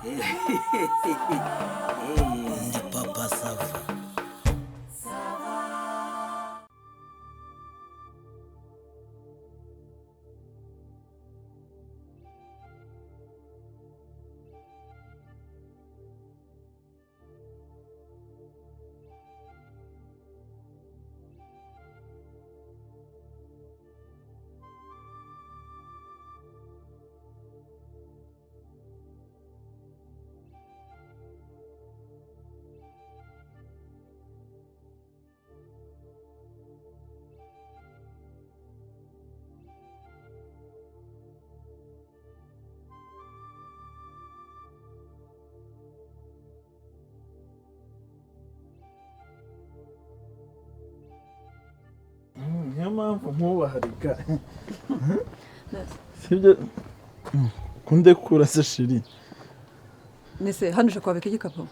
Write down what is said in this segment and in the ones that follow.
Ndi papa sava. Niyo mpamvu nkubaharika sibyo kunde kurasa shiri nese hano uje kwabika igikapu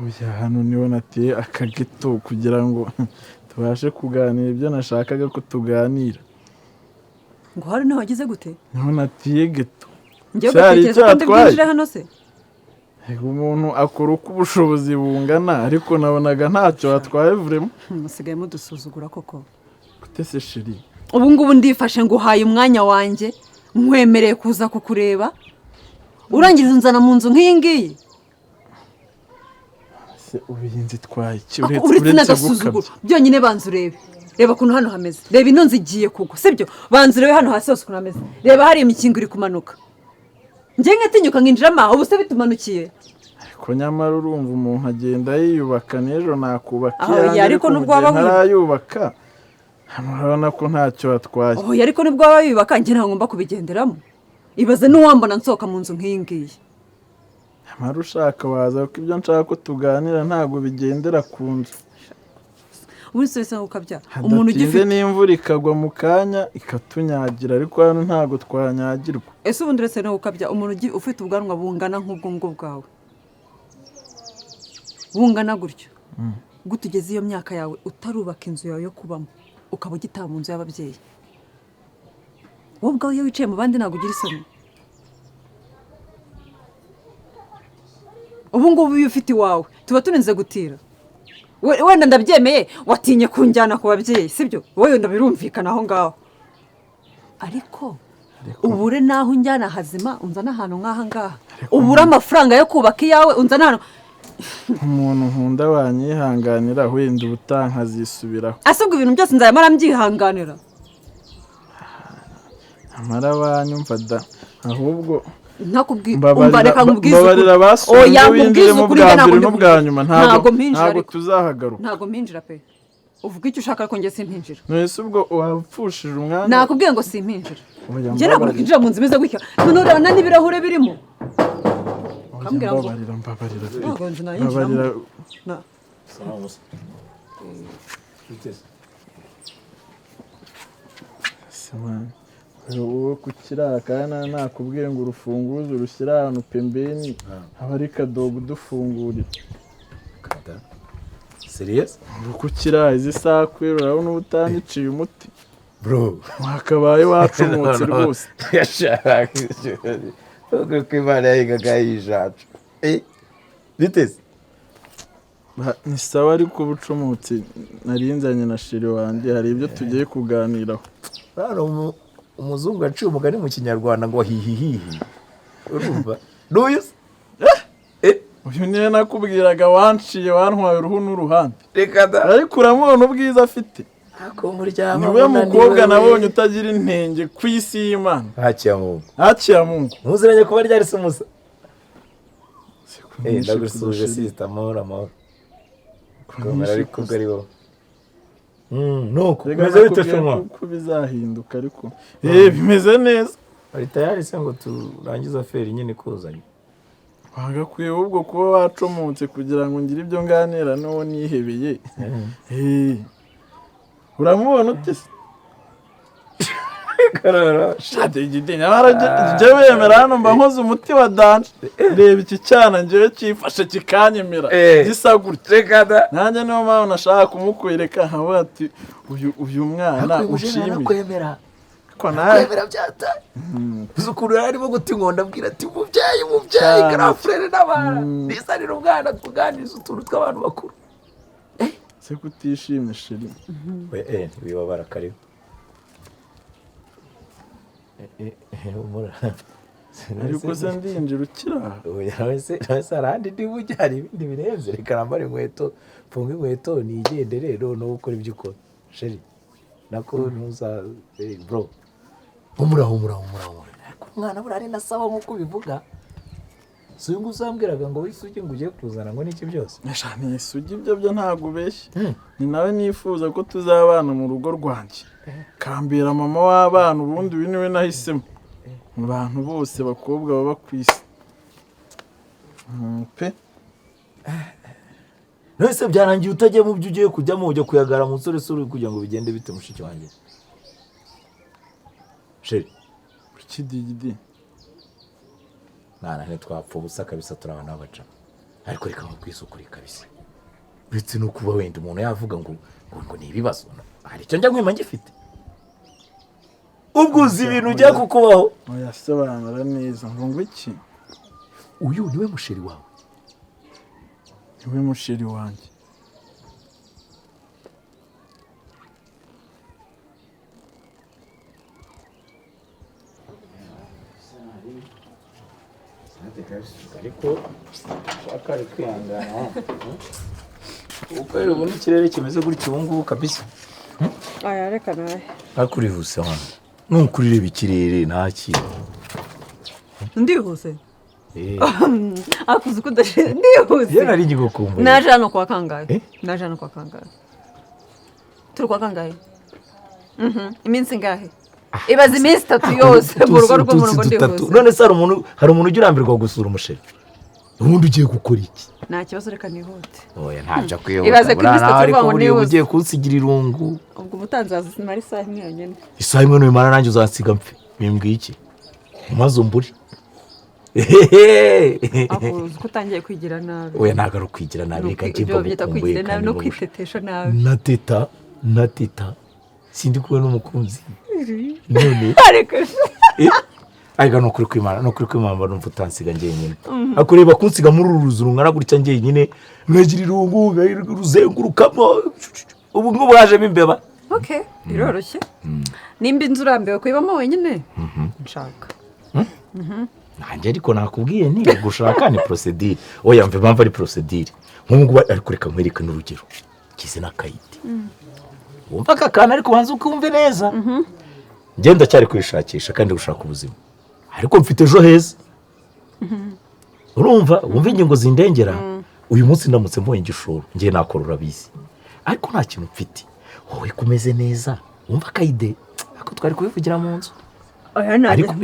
oya hano niho nateye akageto kugira ngo tubashe kuganira ibyo nashakaga ko tuganira ngo hari niho wagize gute niho nateye geto ngiye gutekereza ko ndibwinjire hano se umuntu akora uko ubushobozi bungana ariko nabonaga ntacyo watwaye vrema musigaye mudusuzugura koko gutese shiri ubu ngubu ndifashe ngo uhaye umwanya wanjye nkwemereye kuza kukureba urangiriza unzana mu nzu nk'iyi ngiyi se ubiyinzi twaye uretse n'agasuzuguro byonyine banza urebe reba ukuntu hano hameze reba ino nzu igiye kugwa sibyo banza urebe hano hasi hose ukuntu hameze reba hari imikingo iri kumanuka njye nkatinyuka nkinjiramo ubu se bitumanukiye ariko nyamara urumva umuntu agenda yiyubaka n'ejo nakubaka ariko nubwo waba ntarayubaka urabona ko ntacyo watwaye ariko nibwo waba wiyubaka njye ntabwo ngomba kubigenderamo ibaze n'uwambona nsohoka mu nzu nk'iyi ngiyi nyamara ushaka waza kuko ibyo nshaka ko tuganira ntabwo bigendera ku nzu ubu se wese ukabya umuntu ugifite n'imvura ikagwa mu kanya ikatunyagira ariko hano ntabwo twanyagirwa ese ubundi uretse no ukabya umuntu ufite ubwanwa bungana nk'ubwo ngubwo bwawe bungana gutyo gute ugeze iyo myaka yawe utarubaka inzu yawe yo kubamo ukaba ugitaha mu nzu y'ababyeyi wowe ubwawe iyo wicaye mu bandi ntabwo ugira isoni ubu ngubu iyo ufite iwawe tuba turinze gutira wenda ndabyemeye watinye kunjyana ku babyeyi sibyo wowe wenda birumvikana aho ngaho ariko ubure naho unjyana hazima unzana ahantu nk'aha ngaha ubure amafaranga yo kubaka iyawe unzana ahantu umuntu nkunda wanyihanganira wenda ubutankazisubiraho asubwa ibintu byose nzayamara mbyihanganira amara banyumva da ahubwo reka nkubwize mbabarira basuye winjiremo bwa mbere n'ubwa nyuma ntabwo tuzahagaruka ntabwo mpinjira pe uvuga icyo ushaka ariko njye simpinjira mwese ubwo wapfushije umwanya nakubwiye ngo simpinjira njye ntabwo nakwinjira mu nzu imeze gutya none urabona n'ibirahure birimo ukambwira ngo mbabarira ntabwo nzi nayinjiramo wowe ku kirara kandi nakubwiye ngo urufunguzo rushyira ahantu pembeni haba ari kadobo udufungurira kada serious ku kirara izi saha kwera urabona uba utanyiciye umuti bro wakabaye wacumutse rwose yashaka ko imana yahigaga yijacu biteze ni sawa ariko ubucumutse narinzanye na shiri wanjye hari ibyo tugiye kuganiraho umuzungu aciye umugani mu kinyarwanda ngo hihihihi urumva n'uyuze uyu niwe nakubwiraga wanciye wantwaye uruhu n'uruhande reka da ariko uramubona ubwiza afite niwe mukobwa nabonye utagira intenge ku isi y'Imana hakiyamungu ntuziranye kuba ryari se umusa ndagusuje sisita amahoro amahoro komera ariko ubwo ari wowe nuko bimeze bite shuma uko bizahinduka ariko bimeze neza bari tayari se ngo turangize aferi nyine kuzanye wagakwiye ubwo kuba wacomotse kugira ngo ngire ibyo nganira n'uwo nihebeye uramubona ute se karara shade igidenya barajye wemera hano mba nkoze umuti wa danje reba iki cyana ngewe cyifashe kikanyemera gisa gutya reka da nanjye niyo mpamvu nashaka kumukwereka nkavuga ati uyu mwana ushimire ko nawe kwemera byataye uzi ukuntu yari arimo guta inkonda abwira ati umubyeyi karafurere n'abana nizanira umwana tuganiriza utuntu tw'abantu bakuru se kutishimye sheri wibabara karibu ariko se ndinjira ukira wese arahandi niba ujya hari ibindi birenze reka nambare inkweto mfunga inkweto nigende rero no gukora ibyo ukora sheri nako ntuza bro humura umwana buriya ari na sawa nk'uko ubivuga si uyu nguyu uzambwiraga ngo wisugi ngo ugiye kuzana ngo n'iki byose ni isugi ibyo ntabwo ubeshye ni nawe nifuza ko tuzabana mu rugo rwanjye kambera mama w'abana ubundi uyu niwe nahisemo mu bantu bose bakobwa baba ku isi pe none byarangiye utajya mu byo ugiye kujyamo ujya kuyagara mu nsore kugira ngo bigende bite mushiki wanjye sheri ikidigidi mwana ntitwapfa ubusa kabisa turabana baca ariko reka nko kwisukura kabisa uretse no kuba wenda umuntu yavuga ngo ni ibibazo hari icyo njya nkwima ngifite ubwo uzi ibintu ujya kukubaho yasobanura neza ngo iki uyu niwe musheri wawe niwe musheri wanjye ariko shaka ari kwihangana uko rero ubona ikirere kimeze gutya ubu ngubu kabisa aya reka nawe ariko urihuse hano nuko ureba ikirere nta kintu ndihuse akuze ko ndihuse iyo nari ngigukumbuye naje hano kwa kangahe turi kwa kangahe iminsi ngahe ibaza iminsi 3 yose mu rugo rw'umuntu ndihuse none se hari umuntu ujya urambirwa gusura umusheri ubundi ugiye gukora iki nta kibazo reka nihute oya ntabyo kwihuta ibaze ko iminsi 3 ariko buriya ugiye kunsigira irungu ubwo umutanzi wazimara isaha imwe yonyine isaha imwe n'imara nanjye uzansiga mpfe bimbwiye iki maze umburi akuze ko utangiye kwigira nabi oya ntabwo ari ukwigira nabi reka njye byita kwigira nabi no kwitetesha nabi na teta sindi kumwe n'umukunzi none ariko ni ukuri kwimana numva utansiga njyenyine akureba kunsiga muri uru ruzu rungana gutya njyenyine nkagira irungu ruzengurukamo ubu ngubu hajemo imbeba biroroshye nimba inzu urambiwe kuyibamo wenyine nshaka nanjye ariko nakubwiye ni gushaka ni procedure oya mve mpamvu ari procedure nk'ubu ariko reka nkwereke n'urugero kize n'akayiti wumva aka kana ariko ubanza ukumve neza ngenda cyari kwishakisha kandi gushaka ubuzima ariko mfite ejo heza urumva wumva ingingo zindengera uyu munsi ndamutse mbonye igishoro ngiye nakora urabizi ariko nta kintu mfite wowe kumeze neza wumva akayide ariko twari kubivugira mu nzu ariko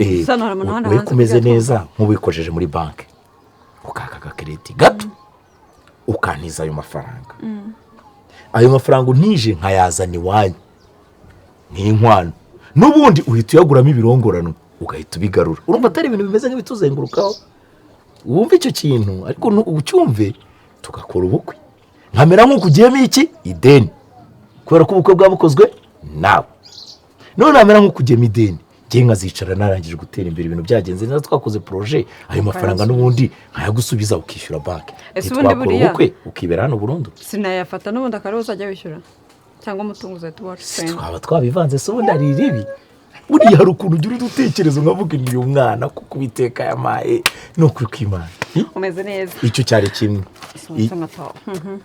wowe kumeze neza nk'uwikojeje muri banki ukaka agakereti gato ukantiza ayo mafaranga untije nkayazana iwanyu nk'inkwano n'ubundi uhita uyaguramo ibirongorano ugahita ubigarura urumva atari ibintu bimeze nk'ibituzengurukaho wumva icyo kintu ariko ucyumve tugakora ubukwe nkamera nk'uko ugiyemo iki ideni kubera ko ubukwe bwabukozwe nawe none namera nk'uko ugiyemo ideni ngiye nkazicara narangije gutera imbere ibintu byagenze neza twakoze projet ayo mafaranga n'ubundi nkayagusubiza ukishyura banki twakora ubukwe ukibera hano burundu sinayafata n'ubundi akarere uzajya wishyura cyangwa umutungo uzahita uwacu twaba twabivanze se ubundi ari ribi buriya hari ukuntu ugira udutekerezo nkavuga ni uyu mwana kuko ubiteka yamaye ni ukuri kw'Imana umeze neza icyo cyari kimwe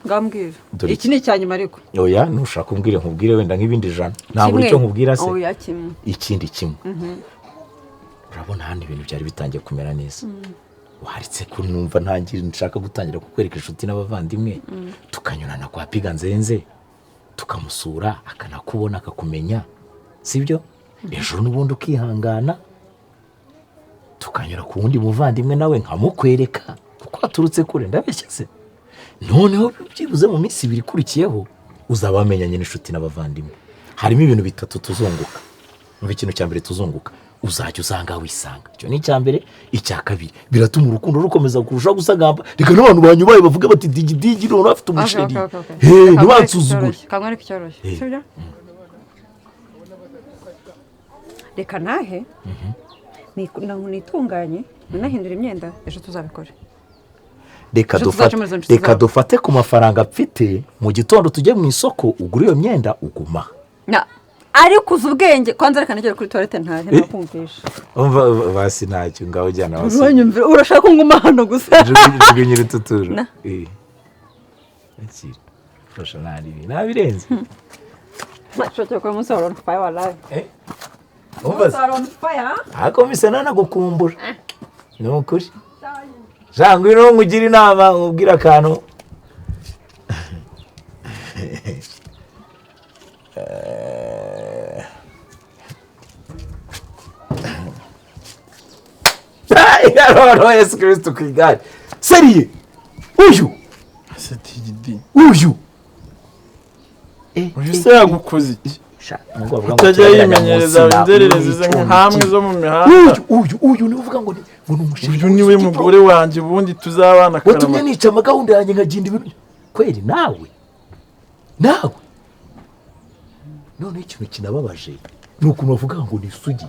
ngambwira iki ni icyanyuma ariko oya nushaka umbwire nkubwire wenda nk'ibindi jana ntabwo icyo nkubwira se ikindi kimwe urabona hano ibintu byari bitangiye kumera neza waritse ko numva nshaka gutangira kukwereka inshuti n'abavandimwe tukanyurana kwa piga nzenze tukamusura akanakubona akakumenya sibyo ejo n'ubundi ukihangana tukanyura ku wundi muvandimwe nawe nkamukwereka kuko waturutse kure ndabeshya se noneho byibuze mu minsi 2 ikurikiyeho uzaba wamenyanye n'inshuti n'abavandimwe harimo ibintu 3 tuzunguka mu ikintu cya mbere tuzunguka uzajya usanga wisanga cyo ni cya mbere icya kabiri biratuma urukundo rukomeza kurushaho gusagamba reka n'abantu banyubaye bavuga bati digi none afite umusheri ntibansuzugure kamwe cyoroshye sibyo reka nahe nitunganye nahindura imyenda ejo tuzabikore. reka dufate ku mafaranga mfite mu gitondo tujye mu isoko ugura iyo myenda uguma ariko uzi ubwenge kwanza reka nagera kuri toilette ntahe nakumvisha basi ntacyo ngaho ujyana hasi urashaka ko nguma hano gusa jugunyira ututuru fasha nabirenze nashaka ko umusoro on fire wallahi umusoro on fire ako mise nanagukumbura ni ukuri jangu ino ngugira inama ubwira akantu Yesu Kristo ku igare seriye uyu se yagukoze iki utajya yimenyereza inzererezi ze nk'amwe zo mu mihanda uyu niwe uvuga ngo ni umushinga uyu niwe mugore wanjye ubundi tuzabana karama watumye nica amagahunda yanjye nkagenda ibintu kweri nawe none ikintu kinababaje ni ukuntu bavuga ngo ni isugi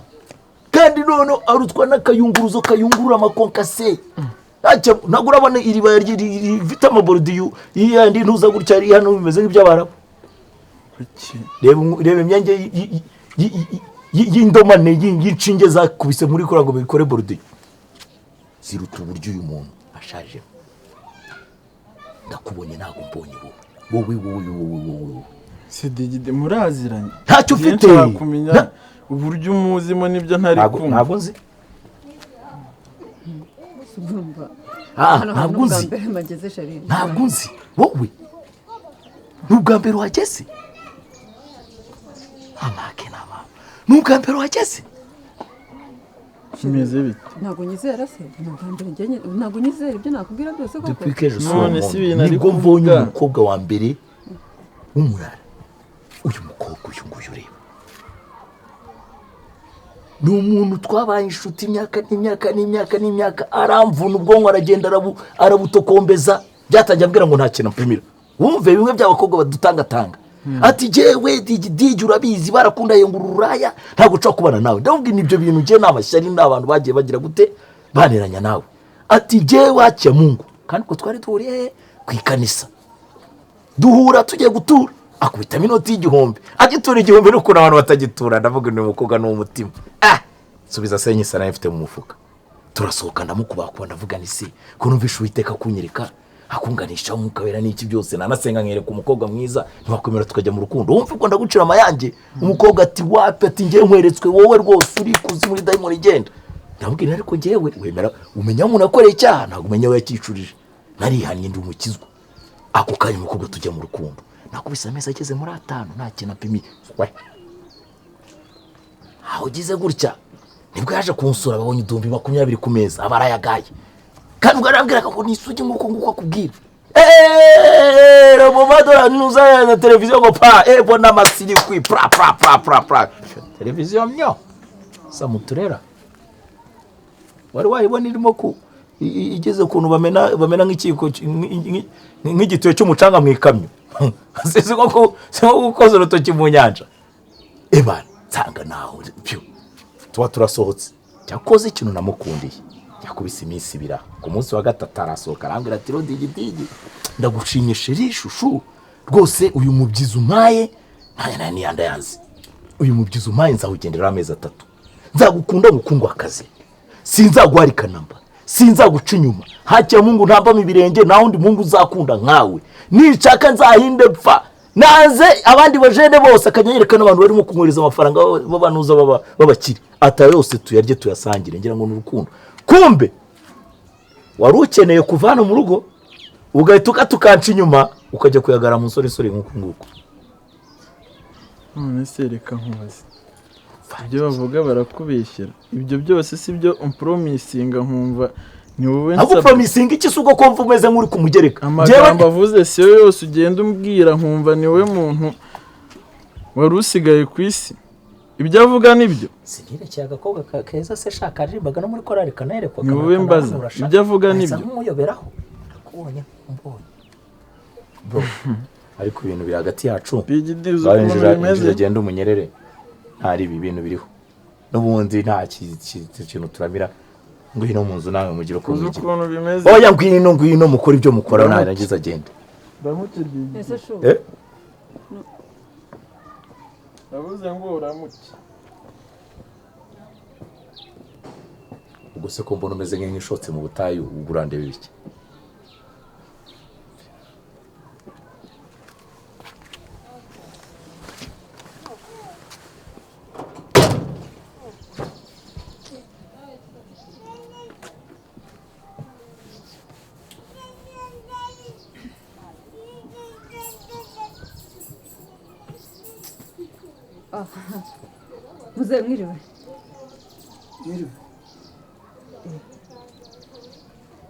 kandi none arutwa n'akayunguruzo kayungurura amakonkase ntabwo urabona iriba rifite amaborudiyo yandi ntuza gutya ari hano bimeze nk'iby'abarabu reba imyanya y'indomane y'inshinge zakubise muri kora ngo bikore borudiyo ziruta uburyo uyu muntu ashaje ndakubonye ntabwo mbonye wowe Sedigide muraziranye ntacyo ufite kumenya uburyo umuzimo nibyo ntari kumva ntabwo nzi ntabwo nzi wowe ni ubwa mbere uhageze ni ubwa mbere uhageze kimeze bite ntabwo nyizera se ntabwo nyizera ibyo nakubwira byose koko none si ibintu ari nibwo mbonye umukobwa wa mbere w'umurara uyu mukobwa uyu nguyu ureba ni umuntu twabaye inshuti imyaka aramvuna ubwonko aragenda arabutokombeza byatangiye ambwira ngo nta kintu mpimira wumve bimwe by'abakobwa badutangatanga ati jewe digi urabizi barakunda yengura uraya ntabwo uca kubana nawe ndabwo nibyo bintu ngiye n'amashyari n'abantu bagiye bagira gute baneranya nawe ati jewe hakiya mungu kandi ko twari duhuriye ku ikanisa duhura tugiye gutura akubita minota y'igihumbi agitura igihumbi n'ukuntu abantu batagitura ndavuga ni umukobwa n'umutima subiza senye sana mfite mu mufuka turasohoka ndamukubakuba ndavuga ni se ko numvisha Uwiteka kunyereka akunganisha umukabera n'iki byose nanasenga nkereka umukobwa mwiza ntiwakwemera tukajya mu rukundo wumva ko ndagucira amayange umukobwa ati wapi ati ngiye nkweretswe wowe rwose uri kuzi muri dayimoni igenda ndamubwira ariko ngewe wemera umenya umuntu akoreye icyaha ntabwo umenya we yakicurije narihannye ndi umukizwa ako kanya umukobwa tujya mu rukundo nakubise amezi ageze muri 5 nta kintu apimi aho ugize gutya nibwo yaje kunsura babonye 20 ku meza abarayagaye kandi ubwo arambwiraga ngo nisugi nguko akubwira rabo madora nuza na televiziyo ngo pa bona masiri kwi pra televiziyo myo samuturera wari wayibona irimo ku igeze ukuntu bamena nk'ikiko nk'igituye cy'umucanga mu ikamyo sisi ko gukoza urutoki mu nyanja ebana nsanga naho tuba turasohotse cyakoze ikintu namukundiye yakubise iminsi ibira ku munsi wa gatatu arasohoka arambwira ati digi ndagushimye sheri shushu rwose uyu mubyizi umpaye nta niyanda yanze uyu mubyizi umpaye nzawugendera amezi 3 nzagukunda mukundwa akazi sinzaguharika namba sinzaguca inyuma hakiya mungu ntambamo ibirenge naho undi mungu uzakunda nkawe nishaka nzahinde pfa naze abandi bajene bose akanyereka n'abantu barimo kumwereza amafaranga babanuza babakiri ata yose tuyarye tuyasangire ngira ngo n'urukundo kumbe wari ukeneye kuvana mu rugo ugahita tukanca inyuma ukajya kuyagara mu nsore nk'uko none se reka nkubaze ibyo bavuga barakubeshyera ibyo byose si byo umpromisinga nkumva ni wowe nsaba promisinga iki suko ko mvumeze nk'uri kumugereka amagambo avuze si yo yose ugenda umbwira nkumva ni wowe muntu wari usigaye ku isi ibyo avuga nibyo sinireke agakobwa keza se shaka aririmbaga no muri korari kanayerekwa ni wowe mbaza ibyo avuga nibyo nk'uyoberaho nakubonye bro ariko ibintu biri hagati yacu bigidizo kumwe bimeze agenda umunyerere ntari ibi bintu biriho n'ubundi nta kintu turamira ngwino mu nzu nawe mugire uko uzi mwigira ukuntu bimeze oya ngwino mukora ibyo mukora narangiza agenda ndamukirya ese shu nabuze ngo uramuke ubwo se ko mbona umeze nk'ishotse mu butayu ubwo urandeba ibiki muze mwiriwe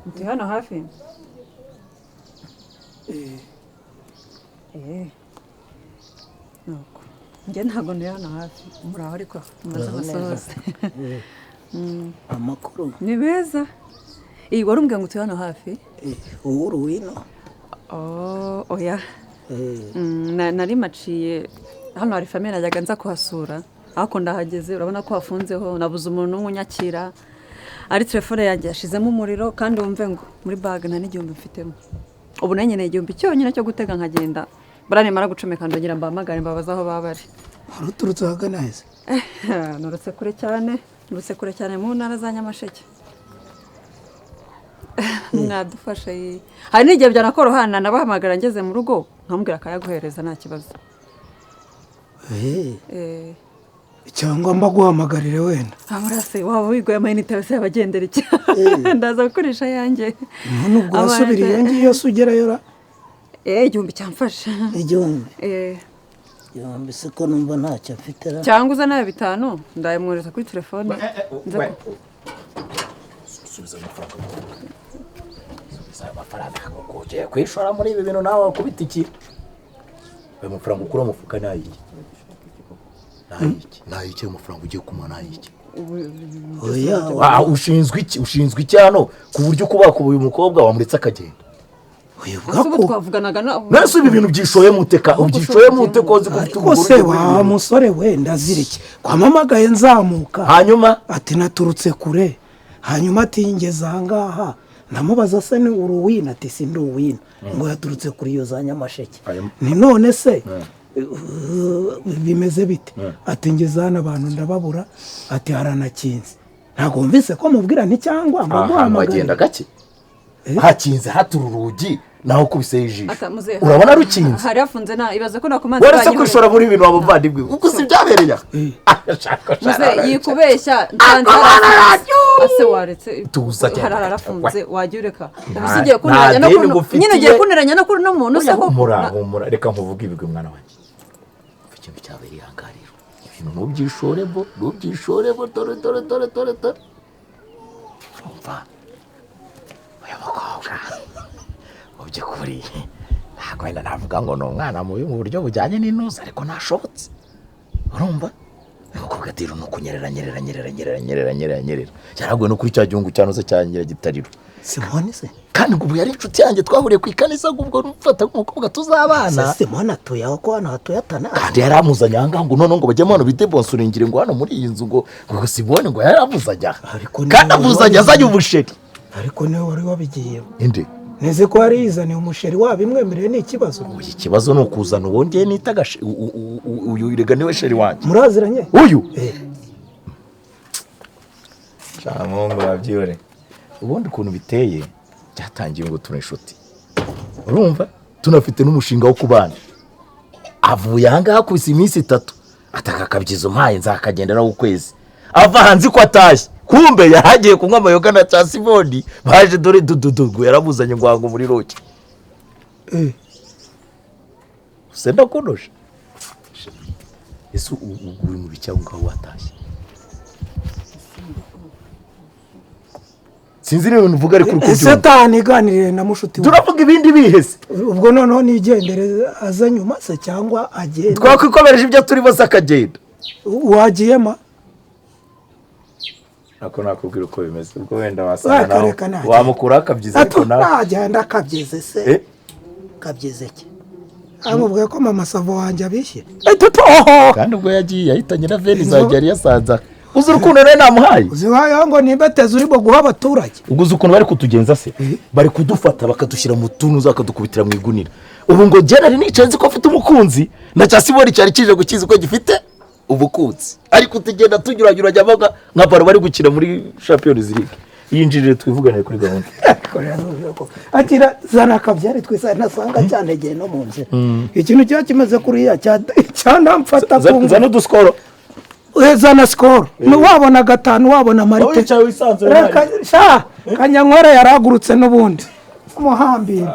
ndi hano hafi nuko njye ntabwo ndi hano hafi muraho ariko mumaze amasohose amakuru ni beza iyi wari umbwiye ngo utuye hano hafi uwuru wino oya nari maciye hano hari famiye najyaga nza kuhasura ariko ndahageze urabona ko hafunzeho nabuze umuntu n'umwe unyakira ari telefone yanjye yashizemo umuriro kandi wumve ngo muri bage nta n'igihumbi mfitemo ubu nanjye ni igihumbi cyonyine cyo gutega nkagenda baranimara gucomeka ndongera mbahamagare mbabaza aho baba bari wari uturutse ahagana heza nurutse kure cyane mu ntara za Nyamasheke mwadufashe hari n'igihe byanakorohana nabahamagara ngeze mu rugo nkamubwira akayaguhereza nta kibazo cyangwa mbaguhamagarire wenda amurase waba wigoye amayinite yose yabagendera iki ndaza gukoresha yanjye none ubwo wasubiriye iyo ngiyo yose ugerayo ra igihumbi cyamfasha igihumbi igihumbi se ko numva ntacyo mfite ra cyangwa uza nayo 5 ndayamwohereza kuri telefone subiza amafaranga ugiye kwishora muri ibi bintu nawe wakubita iki ayo mafaranga ukura umufuka nayiki nayiki amafaranga ugiye kumuha nayiki oya ushinzwe iki hano ku buryo kubakubuye umukobwa wamuretse akagenda ubu twavuganaga nese ibi bintu byishoye muteka ubyishoye muteko uzi ko ufite umugore se wa musore wenda ziriki kwamamagaye nzamuka hanyuma ati naturutse kure hanyuma ati ngeze ahangaha namubaza se ni uruwina ati si ndi uwina ngo yaturutse kuri iyo za Nyamasheke ni none se bimeze bite ati ngeze hano abantu ndababura ati haranakinze ntabwo wumvise ko mubwira nti cyangwa mbaguhamagara agenda gake hakinze hatura urugi naho kubise ijisho urabona rukinze hari hafunze ibaze ko nakomanze wese kwishora muri ibintu wabavandimwe ubwo si byabereye muze yikubeshya ase waretse harafunze wagiye ureka ubusigiye kuniranya no nyine ugiye kuniranya no kuri no muntu se ko humura reka nkuvuge ibigwe mwana wanjye ikintu cyabereye hangariro ibintu nubyishorebo dore umva oya bakobwa ujye kuri ntabwo wenda navuga ngo ni umwana mubi mu buryo bujyanye n'intuza ariko ntashobotse urumva umukobwa atira no kunyerera cyaraguye no kuri cya gihugu cyanuze cya Nyiragitariro Simone se kandi ngo ubu yari inshuti yanjye twahuriye ku ikanisa ubwo nufata nk'umukobwa tuzabana Simone atuye aho ko hano hatuye atana kandi yari amuzanye aha ngaha ngo none ngo bajyemo hano bite bonsuringire ngo hano muri iyi nzu ngo Simone ngo yari amuzanye aha kandi amuzanye azanye ubusheri ariko niwe wari wabigiyemo inde neze ko hari yizaniye umusheri wabimwemereye ni ikibazo ikibazo ni ukuzana uwongeye nita uyu irega niwe sheri wanjye muraziranye uyu shamungu babyore ubundi ukuntu biteye byatangiye ngo turi inshuti urumva tunafite n'umushinga wo kubana avuye aha ngaha kubisa iminsi 3 atakakabyiza umpaye nzakagendera ukwezi ava hanze ko atashye kumbe yahagiye kunywa amayoga na Simoni baje dore dududu yaramuzanye ngo muri roki senda kunosha Yesu uri mu bicyaho ngaho watashye sinzi rero nvuga ariko urukundo Satani ganirire na mushuti turavuga ibindi bihese ubwo noneho nigendere aza nyuma se cyangwa agenda twakwikomereje ibyo turi bose akagenda wagiyema ako nakubwira uko bimeze ubwo wenda wasanga nawe wamukura akabyize ariko nawe agenda akabyize se kabyize ki amubwiye ko mama Savo wanjye abishye kandi ubwo yagiye ahitanye na veni zajya yari yasanza uzi urukundo rero namuhaye uzihayeho ngo nimba teze uri guha abaturage ubwo uzi ukuntu bari kutugenza se bari kudufata bakadushyira mu tuntu zakadukubitira mu igunira ubu ngo Gerard nicaye nzi ko afite umukunzi na cyasibori cyari kije gukiza ko gifite ubukunzi ariko tugenda tunyuranyura ajya nka baro bari gukina muri Champions League yinjirire twivugane kuri gahunda agira zana akabyari twese nasanga cyanegeye no mu nzira ikintu cyo kimeze kuriya cyanamfata ku zana uduskoro zana skoro wabona 5 wabona marite kanyankwera yaragurutse n'ubundi umuhambira